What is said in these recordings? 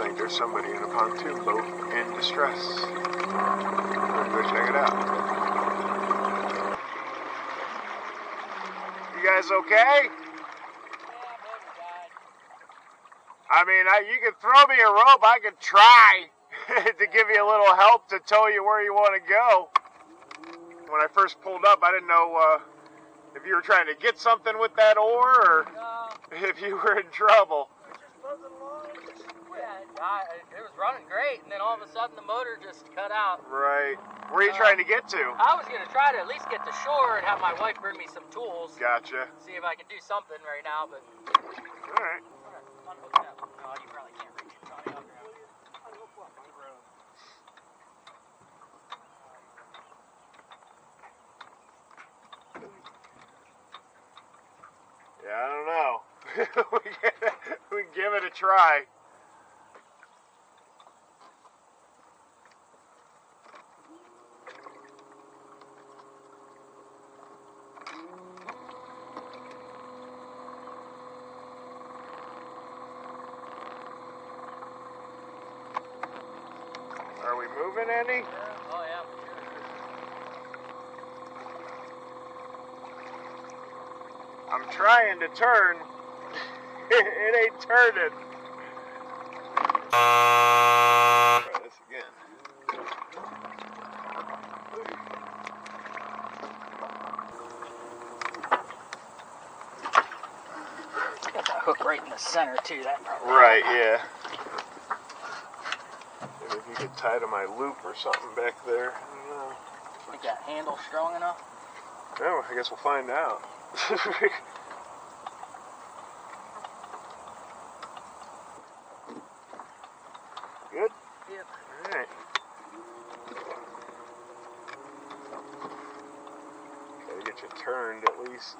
think there's somebody in a pontoon boat in distress. Let's go check it out. You guys okay? I mean, you can throw me a rope. I could try to give you a little help to tow you where you want to go. When I first pulled up, I didn't know if you were trying to get something with that oar or if you were in trouble. Yeah, it was running great, and then all of a sudden the motor just cut out. Right. Where are you trying to get to? I was going to try to at least get to shore and have my wife bring me some tools. Gotcha. See if I can do something right now, but... All right. Unhook that. No, you probably can't reach it, Johnny. I'll grab it. Yeah, I don't know. we can give it a try. Are we moving any? Oh, yeah. I'm trying to turn. It ain't turning. Try this again. Got that hook right in the center, too. That probably Right, yeah. Maybe if you could tie to my loop or something back there. I don't know. Think that handle strong enough? Oh, I guess we'll find out. Good? Yep. Alright. Gotta get you turned at least.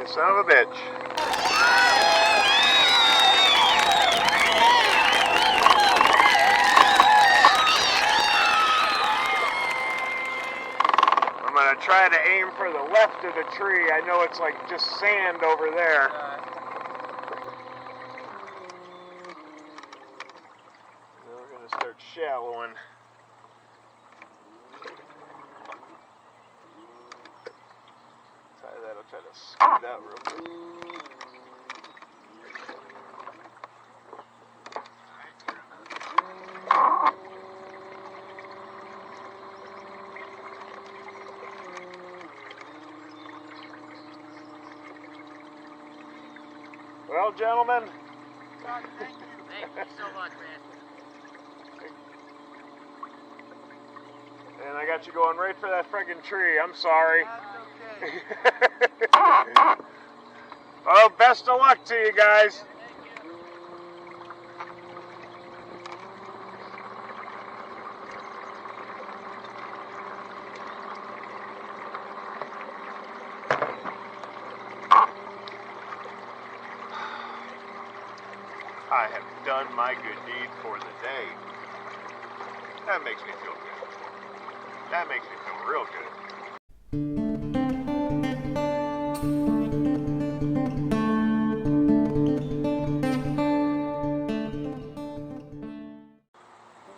Son of a bitch. I'm going to try to aim for the left of the tree. I know it's like just sand over there. Now we're going to start shallowing. I'll try to scoot out real quick. Well, gentlemen. Thank you. Thank you so much, man. And I got you going right for that friggin' tree. I'm sorry. That's okay. Well, best of luck to you guys. I have done my good deed for the day. That makes me feel good. That makes me feel real good.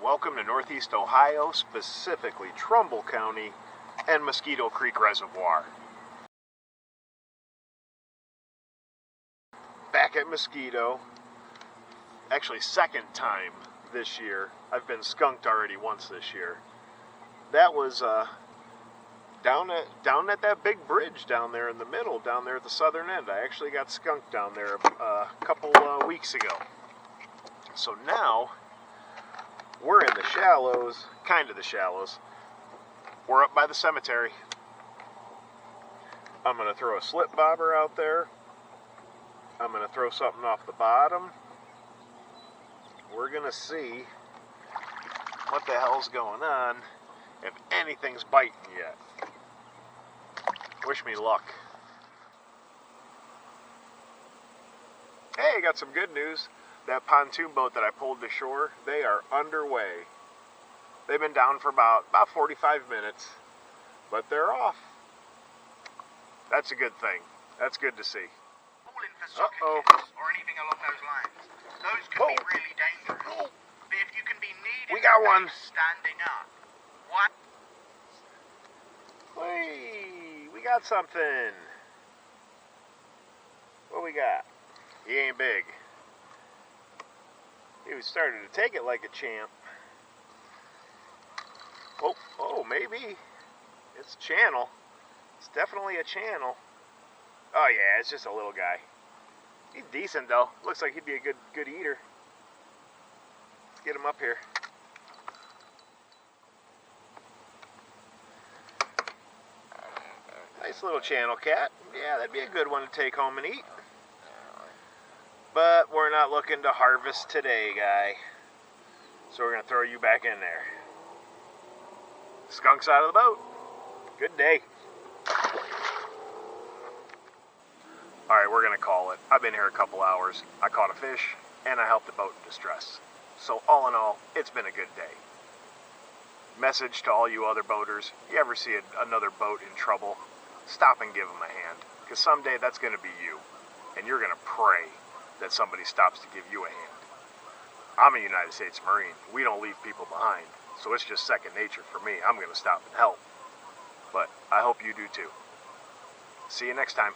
Welcome to Northeast Ohio, specifically Trumbull County and Mosquito Creek Reservoir. Back at Mosquito, actually second time this year. I've been skunked already once this year. That was down at that big bridge down there in the middle, down there at the southern end. I actually got skunked down there a couple weeks ago. So now we're in the shallows, kind of the shallows. We're up by the cemetery. I'm going to throw a slip bobber out there. I'm going to throw something off the bottom. We're going to see what the hell's going on, if anything's biting yet. Wish me luck. Hey, got some good news. That pontoon boat that I pulled to shore, they are underway. They've been down for about 45 minutes, but they're off. That's a good thing. That's good to see. Or anything along those lines. Those can be really dangerous. But if you can be needed, we got one standing up. What? Hey, we got something. What we got? He ain't big. He was starting to take it like a champ. Oh, maybe. It's a channel. It's definitely a channel. Oh yeah, it's just a little guy. He's decent though. Looks like he'd be a good eater. Let's get him up here. Nice little channel cat. Yeah, that'd be a good one to take home and eat. But we're not looking to harvest today, guy. So we're gonna throw you back in there. Skunk's out of the boat. Good day. Alright, we're gonna call it. I've been here a couple hours. I caught a fish, and I helped a boat in distress. So all in all, it's been a good day. Message to all you other boaters, you ever see another boat in trouble, stop and give them a hand. Because someday that's gonna be you. And you're gonna pray that somebody stops to give you a hand. I'm a United States Marine. We don't leave people behind. So it's just second nature for me. I'm gonna stop and help. But I hope you do too. See you next time.